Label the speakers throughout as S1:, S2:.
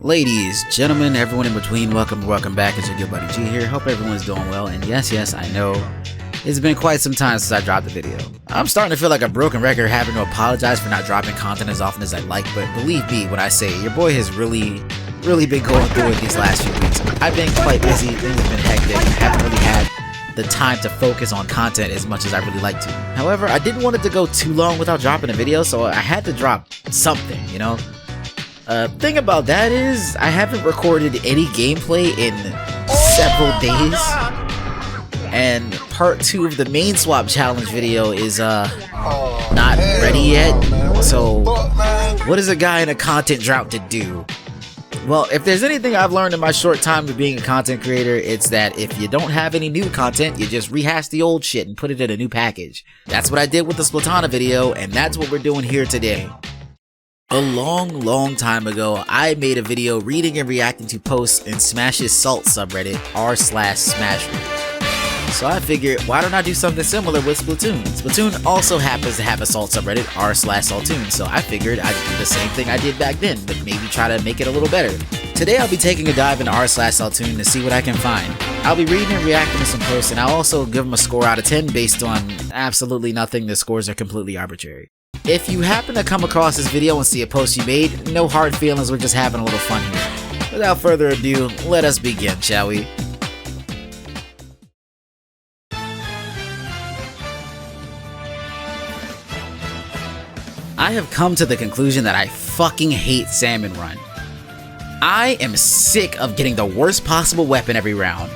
S1: Ladies, gentlemen, everyone in between, welcome back. It's your good buddy G here. Hope everyone's doing well, and yes, I know it's been quite some time since I dropped a video. I'm starting to feel like a broken record, having to apologize for not dropping content as often as I'd like, but believe me when I say your boy has really been going through it these last few weeks. I've been quite busy, things have been hectic, I haven't really had the time to focus on content as much as I really like to. However, I didn't want it to go too long without dropping a video, so I had to drop something, you know? Thing about that is, I haven't recorded any gameplay in several days, and part 2 of the main swap challenge video is, not ready yet, so what is a guy in a content drought to do? Well, if there's anything I've learned in my short time of being a content creator, it's that if you don't have any new content, you just rehash the old shit and put it in a new package. That's what I did with the Splatana video, and that's what we're doing here today. A long time ago, I made a video reading and reacting to posts in Smash's Salt subreddit, r/Smashroom. So I figured, why don't I do something similar with Splatoon? Splatoon also happens to have a Salt subreddit, r/Saltoon, so I figured I'd do the same thing I did back then, but maybe try to make it a little better. Today I'll be taking a dive into r/Saltoon to see what I can find. I'll be reading and reacting to some posts, and I'll also give them a score out of 10 based on absolutely nothing. The scores are completely arbitrary. If you happen to come across this video and see a post you made, no hard feelings, we're just having a little fun here. Without further ado, let us begin, shall we? I have come to the conclusion that I fucking hate Salmon Run. I am sick of getting the worst possible weapon every round.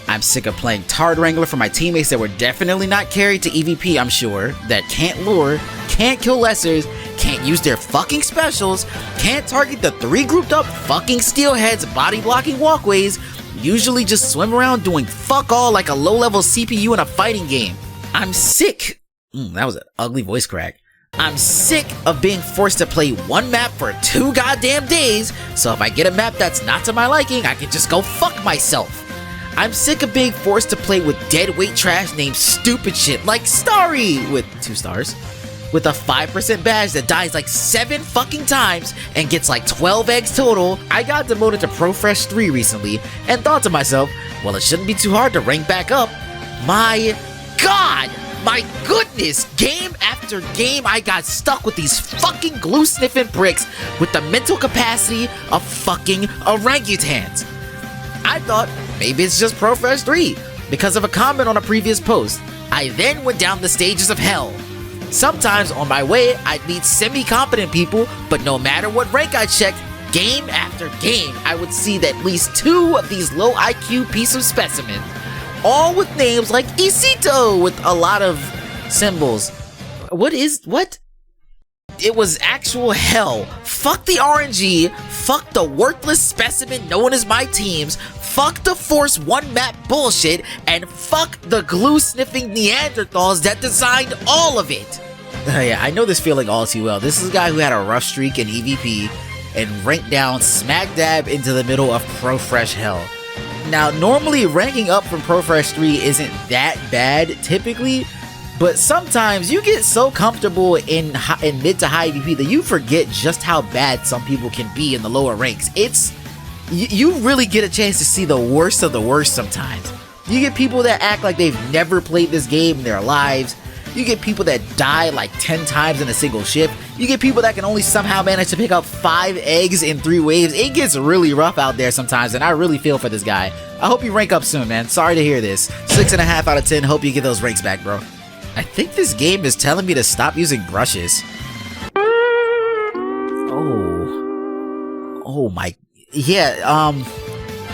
S1: I'm sick of playing Tard Wrangler for my teammates that were definitely not carried to EVP, I'm sure, that can't lure, can't kill lessers, can't use their fucking specials, can't target the 3 grouped up fucking steelheads body blocking walkways, usually just swim around doing fuck all like a low level CPU in a fighting game. I'm sick. That was an ugly voice crack. I'm sick of being forced to play one map for 2 goddamn days, so if I get a map that's not to my liking, I can just go fuck myself. I'm sick of being forced to play with deadweight trash named stupid shit like Starry with 2 stars, with a 5% badge that dies like 7 fucking times and gets like 12 eggs total. I got demoted to Pro Fresh 3 recently and thought to myself, well, it shouldn't be too hard to rank back up. My god! My goodness! Game after game, I got stuck with these fucking glue-sniffing pricks with the mental capacity of fucking orangutans. I thought maybe it's just Pro Fresh 3 because of a comment on a previous post. I then went down the stages of hell. Sometimes on my way, I'd meet semi-competent people, but no matter what rank I checked, game after game, I would see that at least 2 of these low IQ piece of specimens, all with names like Isito with a lot of symbols. What? It was actual hell. Fuck the RNG, fuck the worthless specimen known as my teams, fuck the Force 1 map bullshit, and fuck the glue-sniffing Neanderthals that designed all of it. Yeah, I know this feeling all too well. This is a guy who had a rough streak in EVP and ranked down smack dab into the middle of Pro Fresh hell. Now, normally ranking up from Pro Fresh 3 isn't that bad, typically, but sometimes you get so comfortable in mid to high EVP that you forget just how bad some people can be in the lower ranks. You really get a chance to see the worst of the worst sometimes. You get people that act like they've never played this game in their lives. You get people that die like 10 times in a single shift. You get people that can only somehow manage to pick up 5 eggs in 3 waves. It gets really rough out there sometimes, and I really feel for this guy. I hope you rank up soon, man. Sorry to hear this. 6.5 out of 10. Hope you get those ranks back, bro. I think this game is telling me to stop using brushes. Oh my, yeah,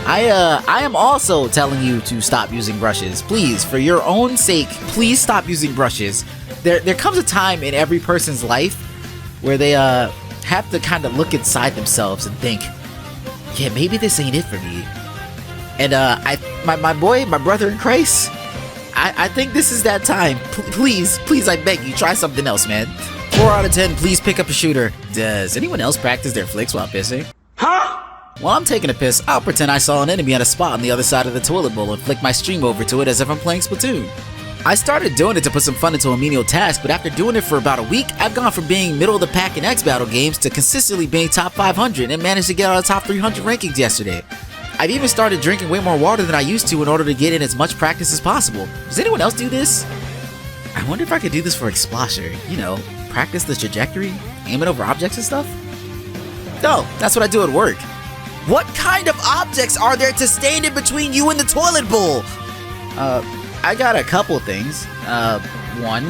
S1: I am also telling you to stop using brushes. Please, for your own sake, please stop using brushes. There comes a time in every person's life where they have to kind of look inside themselves and think, yeah, maybe this ain't it for me. And my brother in Christ, I think this is that time. Please, I beg you, try something else, man. 4 out of 10, please pick up a shooter. Does anyone else practice their flicks while pissing? Huh? While I'm taking a piss, I'll pretend I saw an enemy at a spot on the other side of the toilet bowl and flick my stream over to it as if I'm playing Splatoon. I started doing it to put some fun into a menial task, but after doing it for about a week, I've gone from being middle of the pack in X Battle games to consistently being top 500 and managed to get out of the top 300 rankings yesterday. I've even started drinking way more water than I used to in order to get in as much practice as possible. Does anyone else do this? I wonder if I could do this for Explosher, you know, practice the trajectory, aiming over objects and stuff? No, that's what I do at work. What kind of objects are there to stand in between you and the toilet bowl? I got a couple things. One,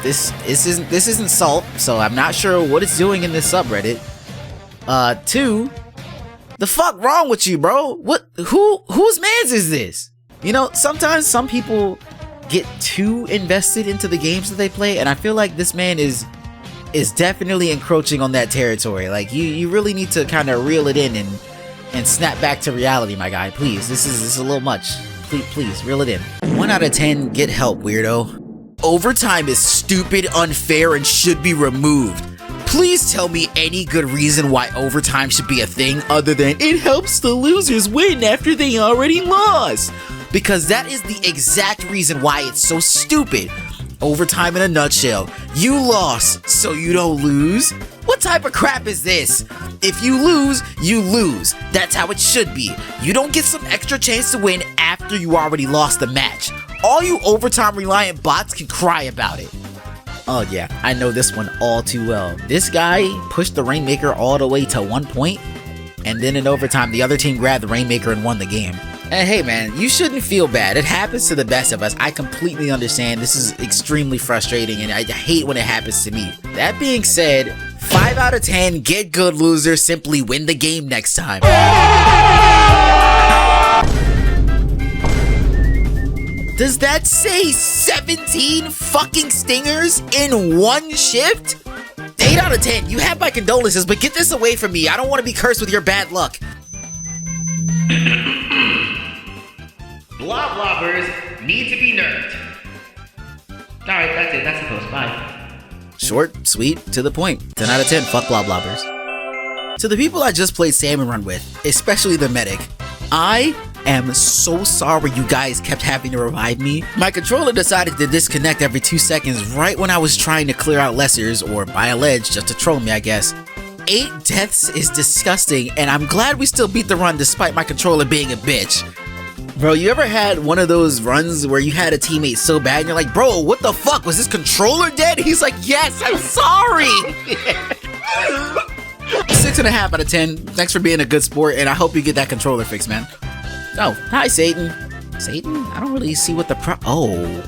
S1: this isn't salt, so I'm not sure what it's doing in this subreddit. Two, the fuck wrong with you, bro? Whose mans is this? You know, sometimes some people get too invested into the games that they play, and I feel like this man is definitely encroaching on that territory. Like, you really need to kind of reel it in and snap back to reality, my guy. Please, this is a little much. Please, reel it in. 1 out of 10, get help, weirdo. Overtime is stupid, unfair, and should be removed. Please tell me any good reason why overtime should be a thing other than it helps the losers win after they already lost. Because that is the exact reason why it's so stupid. Overtime in a nutshell. You lost, so you don't lose? What type of crap is this? If you lose, you lose. That's how it should be. You don't get some extra chance to win after you already lost the match. All you overtime reliant bots can cry about it. Oh yeah, I know this one all too well. This guy pushed the Rainmaker all the way to 1 point, and then in overtime, the other team grabbed the Rainmaker and won the game. And hey man, you shouldn't feel bad. It happens to the best of us. I completely understand. This is extremely frustrating and I hate when it happens to me. That being said, 5 out of 10, get good, loser. Simply win the game next time. Does that say 17 fucking stingers in one shift? 8 out of 10, you have my condolences, but get this away from me. I don't want to be cursed with your bad luck.
S2: Blob lobbers need to be nerfed. Alright, that's it. That's the post. Bye.
S1: Short, sweet, to the point. 10 out of 10, fuck blob lobbers. To the people I just played Salmon Run with, especially the medic, I am so sorry you guys kept having to revive me. My controller decided to disconnect every 2 seconds right when I was trying to clear out lessers, or buy a ledge just to troll me, I guess. 8 deaths is disgusting, and I'm glad we still beat the run despite my controller being a bitch. Bro, you ever had one of those runs where you had a teammate so bad and you're like, bro, what the fuck? Was this controller dead? He's like, yes, I'm sorry. 6.5 out of 10. Thanks for being a good sport, and I hope you get that controller fixed, man. Oh, hi, Satan. Satan? I don't really see what the Oh.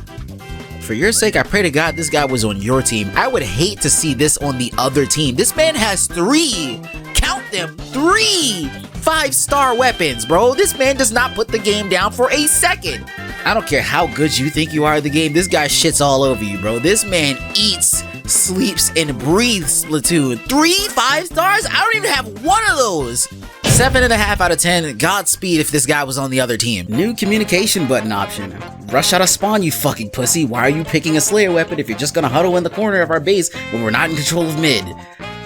S1: For your sake, I pray to God this guy was on your team. I would hate to see this on the other team. This man has 3. Count them. 3 5-star weapons, bro. This man does not put the game down for a second. I don't care how good you think you are at the game. This guy shits all over you, bro. This man eats, sleeps, and breathes Splatoon. 3 5 stars? I don't even have one of those. 7.5 out of 10. Godspeed if this guy was on the other team. New communication button option. Rush out of spawn, you fucking pussy. Why are you picking a Slayer weapon if you're just gonna huddle in the corner of our base when we're not in control of mid?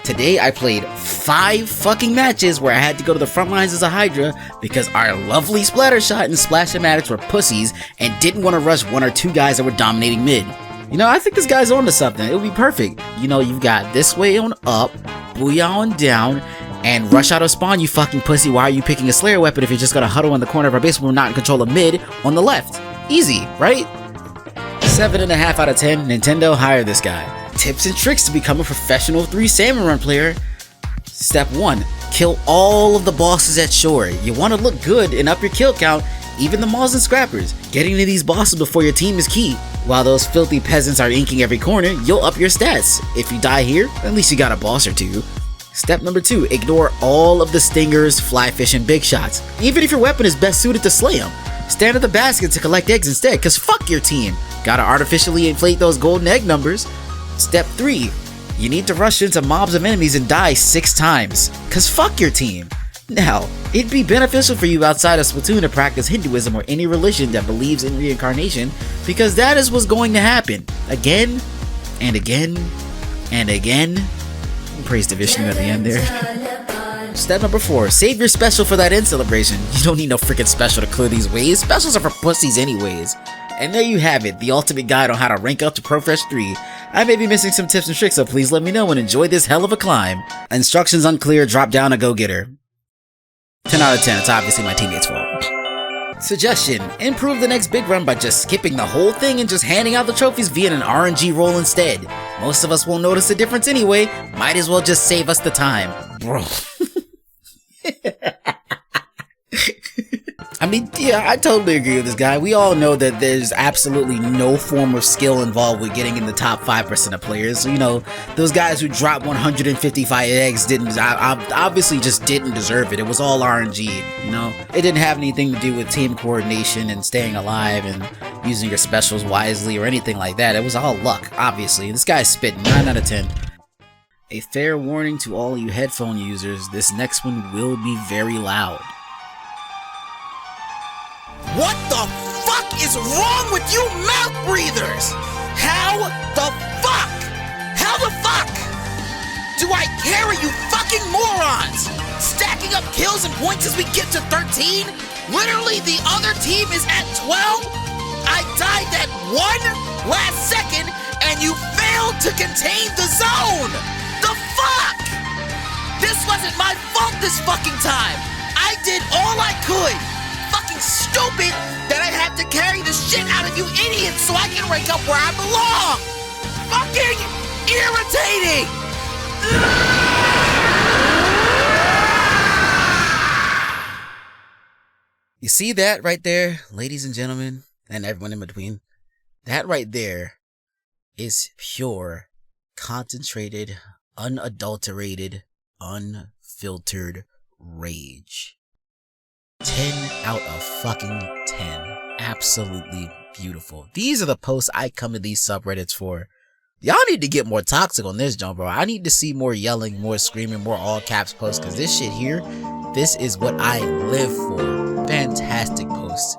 S1: Today I played 5 fucking matches where I had to go to the front lines as a Hydra because our lovely Splattershot and Splash-O-Matics were pussies and didn't want to rush 1 or 2 guys that were dominating mid. You know, I think this guy's onto something. It would be perfect. You know, you've got this way on up, Booyah on down, and rush out of spawn, you fucking pussy. Why are you picking a Slayer weapon if you're just gonna huddle in the corner of our base when we're not in control of mid on the left? Easy, right? 7.5 out of 10. Nintendo, hire this guy. Tips and tricks to become a professional 3 Salmon Run player. Step 1. Kill all of the bosses at shore. You want to look good and up your kill count, even the Mauls and Scrappers. Getting to these bosses before your team is key. While those filthy peasants are inking every corner, you'll up your stats. If you die here, at least you got a boss or 2. Step number 2. Ignore all of the stingers, fly fish, and big shots. Even if your weapon is best suited to slay them. Stand at the basket to collect eggs instead, cause fuck your team. Gotta artificially inflate those golden egg numbers. Step 3. You need to rush into mobs of enemies and die 6 times, cause fuck your team. Now, it'd be beneficial for you outside of Splatoon to practice Hinduism or any religion that believes in reincarnation, because that is what's going to happen. Again, and again, and again. Praise to Vishnu at the end there. Step number 4. Save your special for that end celebration. You don't need no freaking special to clear these waves. Specials are for pussies anyways. And there you have it, the ultimate guide on how to rank up to Profresh 3. I may be missing some tips and tricks, so please let me know and enjoy this hell of a climb. Instructions unclear, drop down a go-getter. 10 out of 10, it's obviously my teammate's fault. Suggestion, improve the next big run by just skipping the whole thing and just handing out the trophies via an RNG roll instead. Most of us won't notice the difference anyway, might as well just save us the time. Bro. I mean, yeah, I totally agree with this guy. We all know that there's absolutely no form of skill involved with getting in the top 5% of players. So, you know, those guys who dropped 155 eggs obviously just didn't deserve it. It was all RNG, you know? It didn't have anything to do with team coordination and staying alive and using your specials wisely or anything like that. It was all luck, obviously. This guy's spitting 9 out of 10. A fair warning to all you headphone users, this next one will be very loud.
S3: What the fuck is wrong with you mouth breathers? How the fuck? How the fuck do I carry you fucking morons? Stacking up kills and points as we get to 13? Literally the other team is at 12? I died that one last second and you failed to contain the zone! The fuck? This wasn't my fault this fucking time! I did all I could! Fucking stupid that I have to carry the shit out of you idiots so I can rank up where I belong! Fucking irritating!
S1: You see that right there, ladies and gentlemen, and everyone in between? That right there is pure, concentrated, unadulterated, unfiltered rage. 10 out of fucking 10. Absolutely beautiful. These are the posts I come to these subreddits for. Y'all need to get more toxic on this, John, bro. I need to see more yelling, more screaming, more all caps posts, because this shit here, this is what I live for. Fantastic posts.